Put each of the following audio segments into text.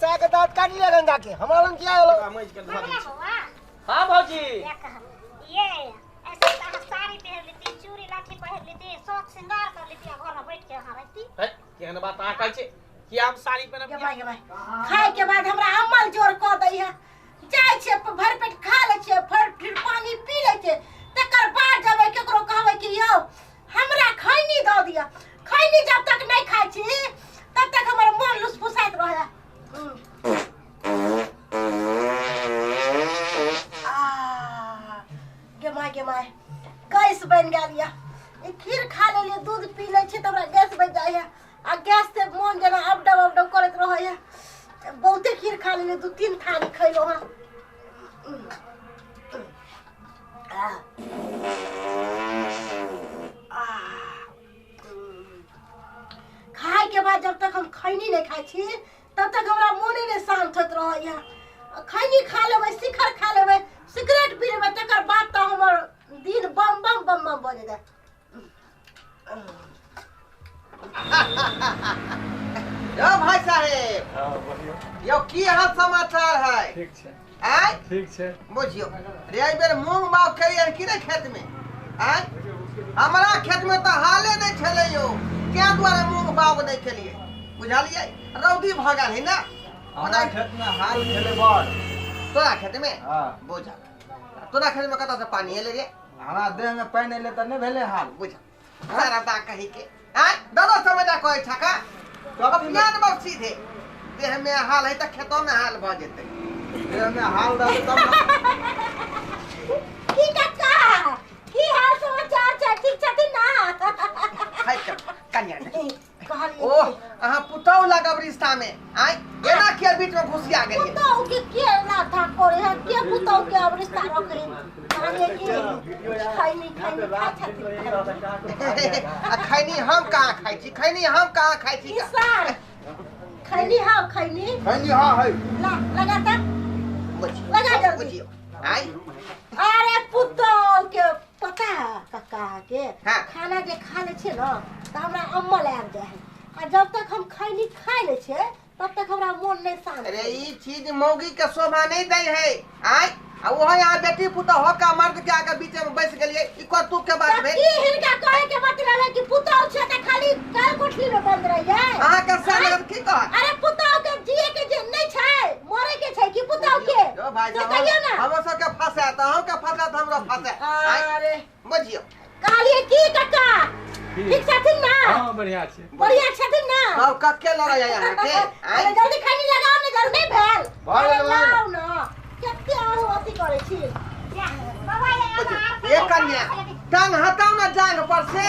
साया के दांत काट लिया गंगा के हमारा क्या है हां भौजी ये ऐसे साड़ी पहन लेती चूड़ी लाठी पहन लेती शौक श्रृंगार कर लेती घर में बैठ के यहां रहती है केहन बात आ कहै छै कि हम साड़ी पहनब के भाई खाए के बाद हमरा अमल जोर क दै है जाय छै भर पेट खा ले छै फिर पानी पी ले छै तकर बाद जब केकरो कहबै कि यौ हमरा खैनी द दिया खैनी जब तक नहीं खाइ छी तब तक हमर मन लुसफुसाइत रहै के माय गैस बन गेल या खीर खा ले दूध पी ले छी तब गैस बन जाय है आ गैस से मन जना अपडाउन करत रहै है बहुते खीर खा ले 2-3 थाली खैलो हां खाए के बाद जब तक हम खैनी नहीं खाई छी तब तक हमरा मोने नहीं शांत होत रहै है खैनी खा लेबै शिखर खा लेबै सिगरेट पी लेबै तकर बाद तो हमर दिन बम बम बम बम बन जाए यो भाई साहेब यो की हाल समाचार है ठीक छे आय ठीक छे बुझियो रे आई बेर मूंग बाग करिए कि रे खेत में आय हमरा खेत में तो हाले नहीं छले यो क्या द्वारा मूंग बाग नहीं खेलिए बुझालिए रौदी भ गेल है ना हमरा खेत में हाल खेले बड़ तोरा खेत में हां बुझा तोरा खेत में कता से पानी एले रे हमरा देह में पानी एले त नहीं भेले हाल बुझा सारा बा कहि के आय दादा समझा कहै छका तो ज्ञान बात सीधे देह में हाल है त खेतों में हाल भ जेते देह में हाल रहत तब की कक्का की हाल समाचार छै ठीक छथिन ना हाय कन्या कहली ओ अहाँ पुतौ लगब रिश्ता में आय एना के बीच में घुसिया गेलिए पुतौ के ना था करे है के पुतौ के अब रिश्ता रखे कहले कि खैनी खा छथिन खैनी हम कहाँ खाई छी खैनी हम कहाँ खाई छी सर खैनी खैनी हां है ला लगाता लगा जल्दी बुझियो आय अरे पुतौ के पता है कक्का के हाँ। खाना जे खा ले छे ना त हमरा अम्मल आब जाय है आ जब तक हम खैनी खा ले छे तब तक हमरा मन नहीं शांत अरे ई चीज मौगी के शोभा नहीं दे है आय आ वो यहाँ बेटी पुतौ होका मर्द के आके बीच में बैठ गेलिए ई को तू के बात भे ई हिनका कहे के मतलब है कि पुतौ छे त खाली घर कोठली में बंद रह जाए अहाँ के साथ की कह अरे पुतौ के जिए के जे नहीं छै मरे के छै कि पुतौ के जो भाई से कहियो ना साहब हम सब के फंसा त हम के फंसा त हमरा फंसा अरे बुझियो कहलिए की कक्का ठीक छथिन ना हां बढ़िया छे बढ़िया छथिन ना सब कक्के लड़ा यहाँ के अरे जल्दी खैनी लगाओ ने जल्दी भेल भल लाओ ना कते आरो अथी करे छी बाबा ये कन्या टांग हटाओ ना जांग पर से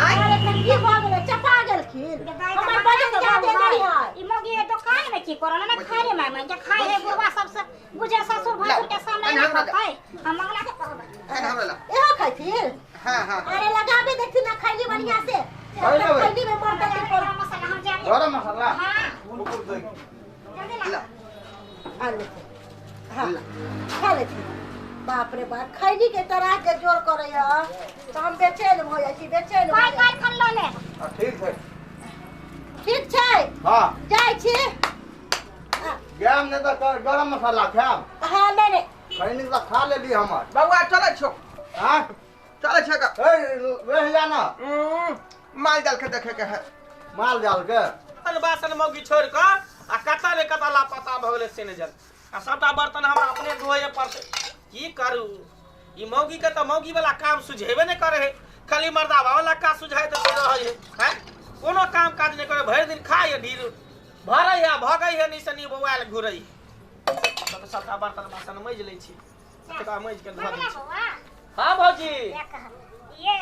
आय अरे तंगी भ गेल चपा गेलखिन हमर बजन ज्यादा नहीं है ई मोगी दुकान में की करल ना खाए में जे खाए है बुढ़वा सबसे बुझे ससुर भसुर के सामने ना खाए हम अगला के कहब हमरा ला एहो खाइ छी हां हां अरे लगाबे देखी ना खैनी बढ़िया से खैनी में मर के पर मसाला हम जाने गरम मसाला हां जल्दी ला आलू हां खा ले छी बाप रे बाप खैनी के तरह के जोर करे है तो हम बेचैन हो जाय छी बेचैन हो काय जाय काय खन लो ले ठीक है ठीक छै हां जाय छी गैम ने तो गरम मसाला खाम हां नहीं खैनी तो खा लेली हमर बउआ चले छो हां चले छ का ए रह जाना माल जाल के देखे के है माल जाल के अन बासन मौगी छोड़ के आ कता रे कता लापता भ गेले से ने जल आ सबटा बर्तन हमरा अपने धोए पड़ते की करू ई मौगी के त मौगी वाला काम सुझेबे नहीं करे है खाली मर्दावा वाला का सुझाए तो रह है कोनो काम काज नहीं करे भर दिन खाए ढीर भरै है भगै है निसनी बौआल घुरै तब सबटा बर्तन बासन मज लै छी तका मज के धो दै छी हां भौजी ये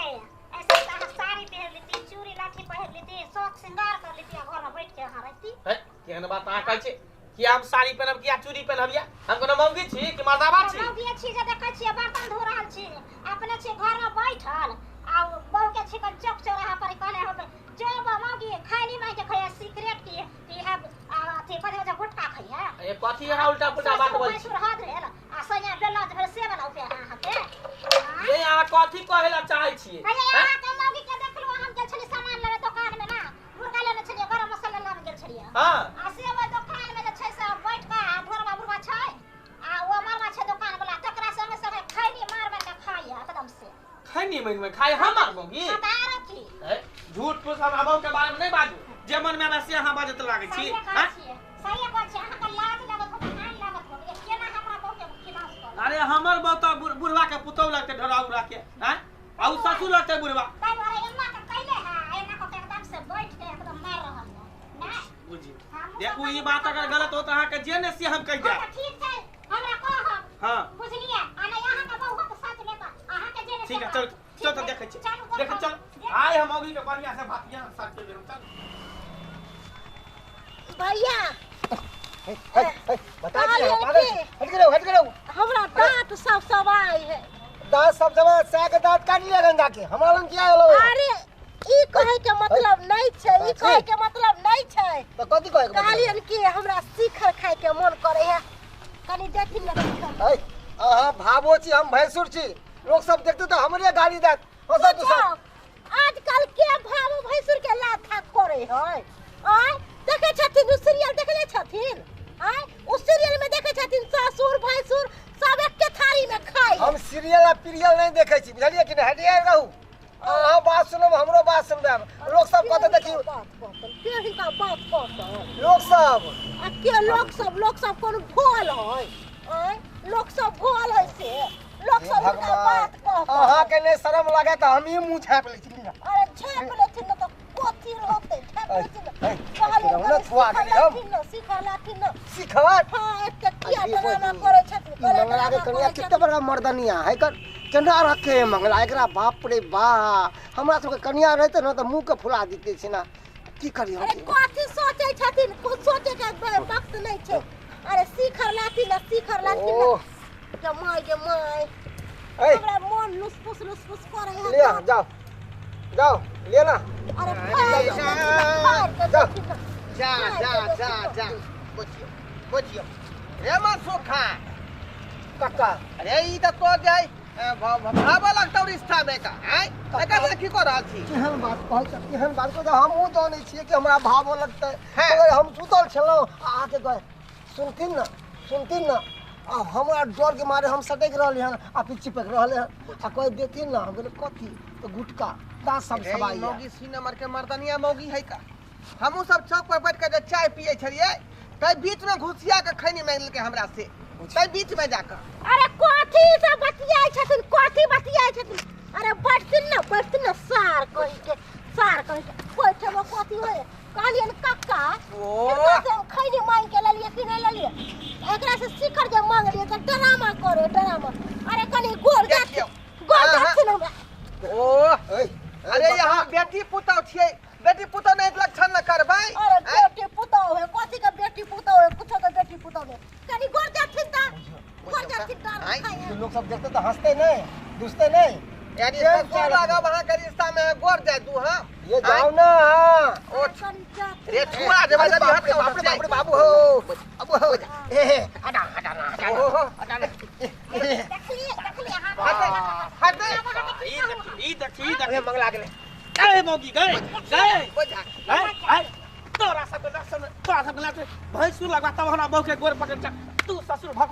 ऐसे साड़ी पहन लेती चूड़ी लाठी पहन लेती शौक श्रृंगार कर लेती घर में बैठ के यहां रहती है केहन बात आ कहै छै कि हम साड़ी पहनब कि चूड़ी पहनब या हम कोनो मौगी छी कि मर्दावा छी मौगी छी जे देखै छी बर्तन धो रहल छी अपने छी घर में बैठल आ बहू के छी चौक चौराहा पर कहले हो जो मौगी खैनी में जे खैया सिगरेट की है अथी पर जे गुटखा खैया ए कथी है उल्टा पुल्टा बात बोल छी सुरहद रेल आ सैया बेला जे से बना पे हां के ये अहाँ कथी कहला चाहै छी अरे के मौगी के देखलो हम गेल छली सामान लेवे दुकान में ना मुर्गा लेने छलिए गरम मसाला लावे गेल छलिए हां आ से वो दुकान में जे छै महीने में खाए हमार मौगी बता रखी झूठ फूस हम अबो के बारे में नहीं बाजू जे मन में वैसे यहाँ बाजत लागे छी हैं? सही बात छै अहाँ के लाज लागत हो कान लागत हो केना हमरा बहुत खिलास कर अरे हमर बहुत बुढ़वा के पुतौ लगते ढराउरा के हैं आ उ ससुर लगते बुढ़वा ताई मारे एन्ना के कैले है एन्ना को एकदम से बैठ के एकदम मार रहल है ना बुझी देखू ई बात अगर गलत हो त अहाँ के जे ने से हम कह दे ठीक छै हमरा कहब हां बुझलिए आ नहीं अहाँ के बहुत सच में बा अहाँ के जे ठीक है चल चल तो देखे छी देखे चल आय हम मौगी के बढ़िया से बातियां सच के चल भैया बता दिया पागल हट के रहो हमरा दांत सब सवाई है दांत सब जमा साग दांत काट लिया गंगा के हमारा लंग किया होलो अरे ई कहे के मतलब नहीं छै ई कहे के मतलब नहीं छै तो कथि कहे के कहलियन कि हमरा शिखर खाए के मन करे है कनी देखिन ना शिखर है हां भाबो छी हम भैंसुर छी लोग सब देखते तो हमरे गाड़ी देत हो सब तो सब आजकल के भाव भैंसुर के लाथा करे है आय देखे छथिन उ सीरियल देखले छथिन आय उस सीरियल में देखे छथिन ससुर भैंसुर सब एक के थाली में खाए हम सीरियल आ पीरियल नहीं देखे छी बुझलिए कि नहीं हटिए रहू अहाँ बात सुनब हमरो बात सुनब लोग सब कहते देखियो केही का बात कहता लोग सब आ के लोग सब कोन भोल है आय लोग सब भोल है से लोग सब का बात कहता अहाँ के नहीं शर्म लागे तो हम ही मुंह छाप ले छी अरे छाप लेथिन न तो कोथी होते छाप लेथिन ना छुआ के हम शिखर लाथिन न सिखवत हां एक किया बनाना करे छथिन मंगला के कनिया कितना बड़ा मर्दनिया है कर केना रखे मंगला एकरा बाप रे बा हमरा सब के कनिया रहते न तो मुंह के फुला देते छी ना की करियो अरे कोथी सोचे छथिन कुछ सोचे के वक्त नहीं छै अरे शिखर लाथिन न के माय ए हमरा मन लुसफुस करे है ले जाओ ले ना अरे जा बुझियो रे मन सोखा कक्का अरे ई त तो जाय भावा लगतौ रिश्ता में का हैं एका से की कर रहल छी केहन बात कहै छ केहन बात को हमहु जानै छियै कि हमरा भावो लगतै है। मगर हम सुतल छलौ आके गए सुनथिन न आ हमरा डर के मारे हम सटक रहल हन आ फिर चिपक रहल हन आ कोई देथिन न हम बोले कथी तो गुटका दा सब सबाई मौगी सी नंबर के मर्दनिया मौगी है का हमहू सब चौक पर बैठ के जे चाय पिए छलिए तै बीच में घुसिया के खैनी मांग के हमरा से तै बीच में जाकर अरे कोथी से बतियाय छथिन अरे बैठथिन न सार कहि के बैठे में कोथी होय कहलियन कक्का ओ एकरा से खैनी मांग के लेलिए कि नहीं लेलिए एकरा से शिखर जे मांग लिए त ड्रामा अरे कनी गोर देखियो। जाथिन हमरा ओ अरे यहाँ बेटी पुतौ छियै बेटी पुतौ नहीं लक्षण न करबै अरे बेटी पुतौ है कोथी के बेटी पुतौ है कुछो के बेटी पुतौ है कनी गोर जाथिन त आई, लोग सब देखते तो हंसते नहीं दुसते नहीं यानी ससुर लगा वहां के रिश्ता में गोर जाय तू हां ये जाओ ना हां ओ रे छुआ जे बजा हाथ के बाप रे बाबू हो अब हो ए हटा ई देखी अरे मंगला गेले ए मौगी गए बुझा तोरा सब लाते भैंसुर लगवा तब हमरा बहू के गोर पकड़ तू ससुर भक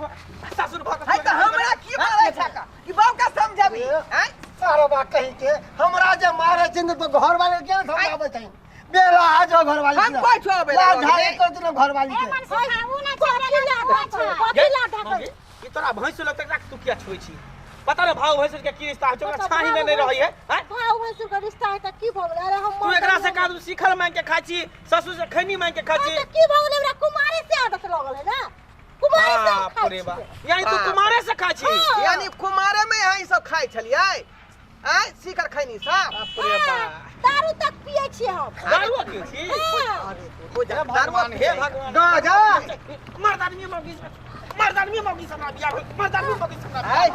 है त हमरा की मारे छका कि बाप का समझाबी हैं सारा बात कही के हमरा जे मारे छिन तो घर वाले के समझाबै छै बेला आ जाओ घर वाले हम कोई छोबे ला झाड़े कर दो घर वाले के ई तोरा भैंसुर लगते तू क्या छोई छी पता न भाव भैंसुर के की रिश्ता है ओकरा छाही में नहीं रही है हैं भाव भैंसुर के रिश्ता है त की भ गेलै अरे हम तू एकरा से कादू शिखर मांग के खाई छी ससुर से खैनी मांग के खाई छी त की भ गेलै हमरा कुमारी से आदत लगल है ना कुमारी से बाप रे बा यानी तू कुमारे से खाई छी यानी कुमारे में यही सब खाई छलिए हैं शिखर खैनी सब बाप रे बा दारू तक पिए छी हम दारू की छी अरे बुझा भगवान हे भगवान ना जा मर्द आदमी मौगी सना बिया मर्द आदमी मौगी सना है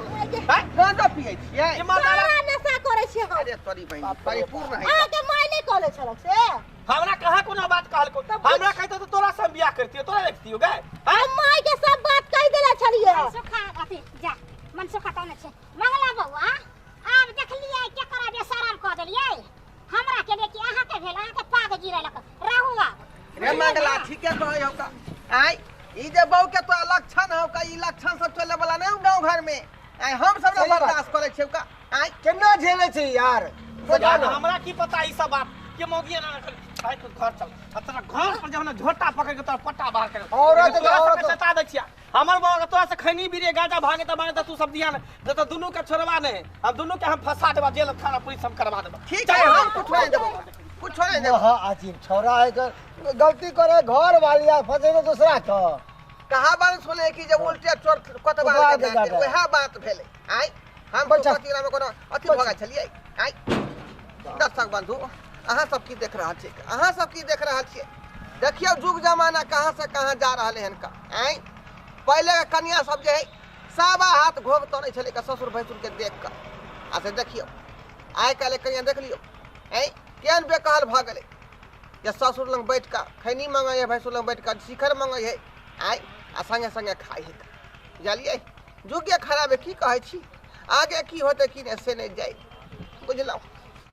गांजा पिए छियै ये मर्द सारा नशा करे छी हम अरे तोरी बहन परिपूर्ण है आके माय नहीं कहले छलक से हमरा कहा कोनो बात कहल को हमरा कहतो तो तोरा से बियाह करतियो तोरा देखतियो गे हम माय के सब बात कह देले छलिए सुखा अथी जा मन सुखा तने छे मंगला बउआ आब देखलिए केकरा बेशरम क देलिए हमरा के देखि अहाँ के भेल अहाँ के पाग गिरे लक रहू रे मंगला ठीके कहै हो का आई ई जे बहू के तो लक्षण हो का ई लक्षण सब चले वाला नहीं गांव घर में आइ हम सब सही बात। बर्दाश्त करे छै का आइ केना झेले छै यार बता ना। हमरा की पता ई सब बात के मौगिए ना भाई तू घर चल अब तेरा घर पर जब ना झोटा पकड़ के तोरा पट्टा बाहर कर औरत बता दै छिया हमर बाबा तोरा से खैनी बीरे गाजा भागे त तू सब दिया न तो दुनू के छोड़वा नहीं अब दुनू के हम फंसा देबा जेल थाना पुलिस हम करवा देबा ठीक है हम कुछ नहीं देबो कुछ नहीं देबो हाँ अजीब छौरा है कर गलती करे घर वालिया फंसे तो दूसरा का कहा बात सुने कि जब उल्टे चोर कतबा उतार के दे वह बात भेले आइ हम बच्चा। कतिरा में कोनो अथी भगा छलिए आइ दर्शक बंधु अहाँ सब की देख रहल छी अहाँ सब की देख रहल छी देखियो जुग जमाना कहां से कहां जा रहले हन का आइ पहले के कन्या सब जे है साबा हाथ घोग तोड़े छले का ससुर भैसुर के देख कर आ से देखियो आइ काले कन्या देख लियो आइ केन बेकहल भ गेले या ससुर लंग बैठ का खैनी मंगाए भैसुर लंग बैठ का शिखर मंगाए है आइ आ संगे संगे खाई है बुझलिए जुगे खराब है की कहै छी आगे की होते की ने से नहीं जाए बुझलौ।